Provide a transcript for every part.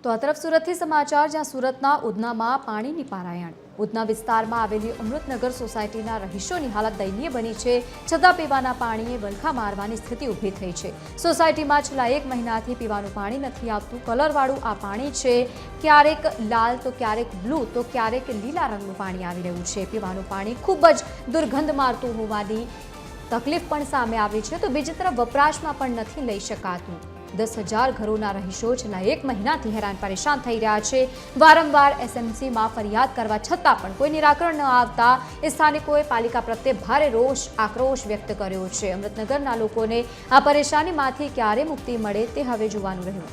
તો આ તરફ સુરતથી સમાચાર, જ્યાં સુરતના ઉધનામાં પાણીની પારાયણ. ઉધના વિસ્તારમાં આવેલી અમૃતનગર સોસાયટીના રહીશોની હાલત દયનીય બની છે. છતાં પીવાના પાણીએ વલખા મારવાની સ્થિતિ ઊભી થઈ છે. સોસાયટીમાં છેલ્લા 1 મહિનાથી પીવાનું પાણી નથી આવતું. કલરવાળું આ પાણી છે. ક્યારેક લાલ તો ક્યારેક બ્લુ તો ક્યારેક લીલા રંગનું પાણી આવી રહ્યું છે. પીવાનું પાણી ખૂબ જ દુર્ગંધ મારતું હોવાની તકલીફ પણ સામે આવી છે. તો બીજી તરફ વપરાશમાં પણ નથી લઈ શકાતું. 10,000 ઘરોના રહીશો છેલ્લા 1 મહિનાથી હેરાન પરેશાન થઈ રહ્યા છે. વારંવાર એસએમસીમાં ફરિયાદ કરવા છતાં પણ કોઈ નિરાકરણ ન આવતા સ્થાનિકોએ પાલિકા પ્રત્યે ભારે આક્રોશ વ્યક્ત કર્યો છે. અમૃતનગરના લોકોને આ પરેશાનીમાંથી ક્યારે મુક્તિ મળે તે હવે જોવાનું રહ્યું.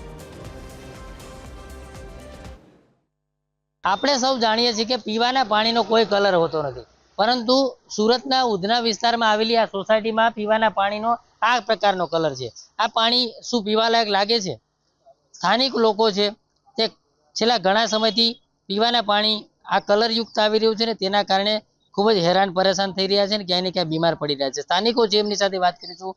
આપણે સૌ જાણીએ છીએ કે પીવાના પાણીનો કોઈ કલર હોતો નથી, પરંતુ સુરતના ઉધના વિસ્તારમાં આવેલી આ સોસાયટીમાં પીવાના પાણીનો આ પ્રકારનો કલર છે. આ પાણી શું પીવાલાયક લાગે છે? સ્થાનિક લોકો છે તે છેલ્લા ઘણા સમયથી પીવાના પાણી આ કલરયુક્ત આવી રહ્યું છે ને તેના કારણે ખૂબ જ હેરાન પરેશાન થઈ રહ્યા છે ને ક્યાંય ને ક્યાંય બીમાર પડી રહ્યા છે. સ્થાનિકો છે એમની સાથે વાત કરીશું.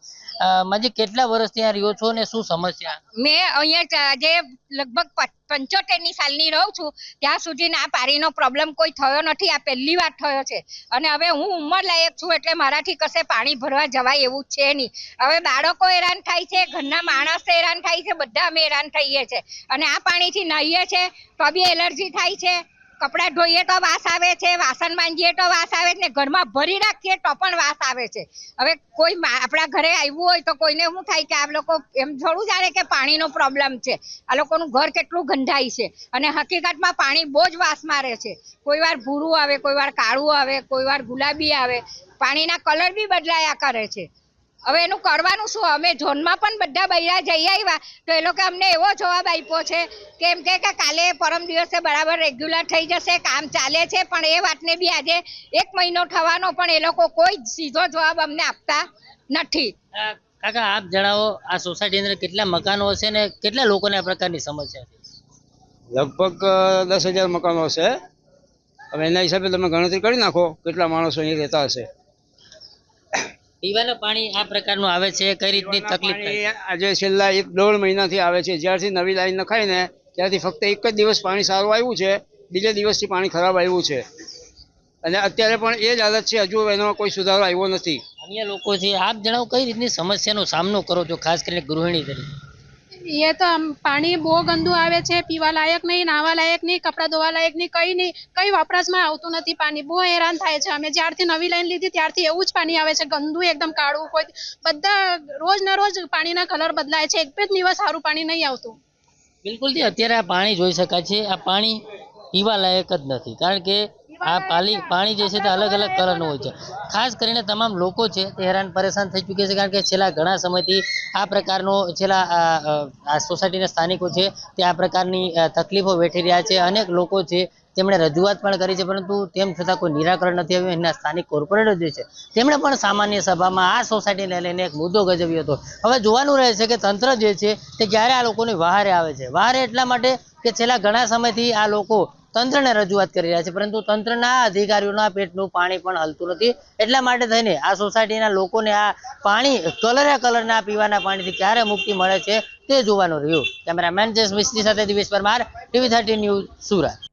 માજી, કેટલા વર્ષથી આ રહ્યો છો ને શું સમસ્યા? મેં અહીંયા આજે લગભગ 75 સાલની રહું છું. ત્યાં સુધી આ પાણીનો પ્રોબ્લેમ કોઈ થયો નથી. આ પહેલી વાર થયો છે અને હવે હું ઉંમર લાયક છું એટલે મારાથી કશે પાણી ભરવા જવાય એવું છે નહીં. હવે બાળકો હેરાન થાય છે, ઘરના માણસ હેરાન થાય છે, બધા અમે હેરાન થઈએ છીએ. અને આ પાણીથી નાહીએ છીએ તો બી એલર્જી થાય છે, કપડાં ધોઈએ તો વાસ આવે છે, વાસણ માંજીએ તો વાસ આવે છે, ને ઘરમાં ભરી રાખીએ તો પણ વાસ આવે છે. હવે કોઈ આપણા ઘરે આવ્યું હોય તો કોઈને શું થાય કે આ લોકો એમ થોડું જાણે કે પાણીનો પ્રોબ્લેમ છે. આ લોકોનું ઘર કેટલું ગંધાય છે અને હકીકતમાં પાણી બહુ જ વાસ મારે છે. કોઈ વાર ભૂરું આવે, કોઈ વાર કાળું આવે, કોઈ વાર ગુલાબી આવે. પાણીના કલર બી બદલાયા કરે છે. હવે એનું કરવાનું શું? અમે ઝોનમાં પણ બધા બૈરા જઈ આવ્યા તો એ લોકો અમને એવો જવાબ આપ્યો છે કે એમ કે કાલે પરમ દિવસે બરાબર રેગ્યુલર થઈ જશે, કામ ચાલે છે. પણ એ વાતને બી આજે 1 મહિનો થવાનો પણ એ લોકો કોઈ સીધો જવાબ અમને આપતા નથી. કાકા, આપ જણાવો, આ સોસાયટી અંદર કેટલા મકાનો હશે ને કેટલા લોકોને આ પ્રકારની સમસ્યા છે? લગભગ 10,000 મકાનો હશે. હવે એના હિસાબે તમે ગણતરી કરી નાખો કેટલા માણસો અહીં રહેતા હશે. પીવાના પાણી આ પ્રકારનું આવે છે, કઈ રીતની તકલીફ થાય? આજે છેલ્લા 1-1.5 મહિનાથી આવે છે. જ્યારથી નવી લાઈન નખાય ને ત્યારથી ફક્ત એક જ દિવસ પાણી સારું આવ્યું છે, બીજા દિવસથી પાણી ખરાબ આવ્યું છે અને અત્યારે પણ એ જ હાલત છે. હજુ એનો કોઈ સુધારો આવ્યો નથી. અન્ય લોકો છે, આપ જણાવો કઈ રીતની સમસ્યાનો સામનો કરો છો, ખાસ કરીને ગૃહિણી તરીકે? ये तो पानी બહુ ગંદુ આવે છે, પીવા લાયક નહીં, નાહવા લાયક નહીં, કપડાં ધોવા લાયક નહીં, કઈ વપરાશમાં આવતું નથી. પાણી બહુ હેરાન થાય છે. અમે જ્યારથી નવી લાઈન લીધી ત્યારથી એવું જ પાણી આવે છે, ગંદુ, એકદમ કાળું. કોઈ બધા રોજ ના રોજ પાણીના કલર બદલાય છે. એક બે દિવસ સારું પાણી નહીં આવતું. બિલકુલ થી અત્યારે આ પાણી જોઈ શકાય છે. આ પાણી પીવા લાયક જ નથી, કારણ કે આ પાણી જે છે તે અલગ અલગ કલરનું હોય છે. ખાસ કરીને તમામ લોકો છે તે હેરાન પરેશાન થઈ ચૂક્યા છે, કારણ કે છેલ્લા ઘણા સમયથી આ પ્રકારનો આ સોસાયટીના સ્થાનિકો છે તે આ પ્રકારની તકલીફો વેઠી રહ્યા છે. અનેક લોકો છે તેમણે રજૂઆત પણ કરી છે, પરંતુ તેમ છતાં કોઈ નિરાકરણ નથી આવ્યું. એના સ્થાનિક કોર્પોરેટર જે છે તેમણે પણ સામાન્ય સભામાં આ સોસાયટીને લઈને એક મુદ્દો ગજવ્યો હતો. હવે જોવાનું રહે છે કે તંત્ર જે છે તે ક્યારે આ લોકોની વહારે આવે છે. વહારે એટલા માટે કે છેલ્લા ઘણા સમયથી આ લોકો તંત્રને રજૂઆત કરી રહ્યા છે, પરંતુ તંત્રના અધિકારીઓના પેટનું પાણી પણ હલતું નથી. એટલા માટે થઈને આ સોસાયટીના લોકોને આ પાણી કલરના પીવાના પાણીથી ક્યારે મુક્તિ મળે છે તે જોવાનું રહ્યું. કેમેરામેન જયેશ મિસ્ત્રી સાથે દિવેશ પરમાર, TV 13 ન્યૂઝ, સુરત.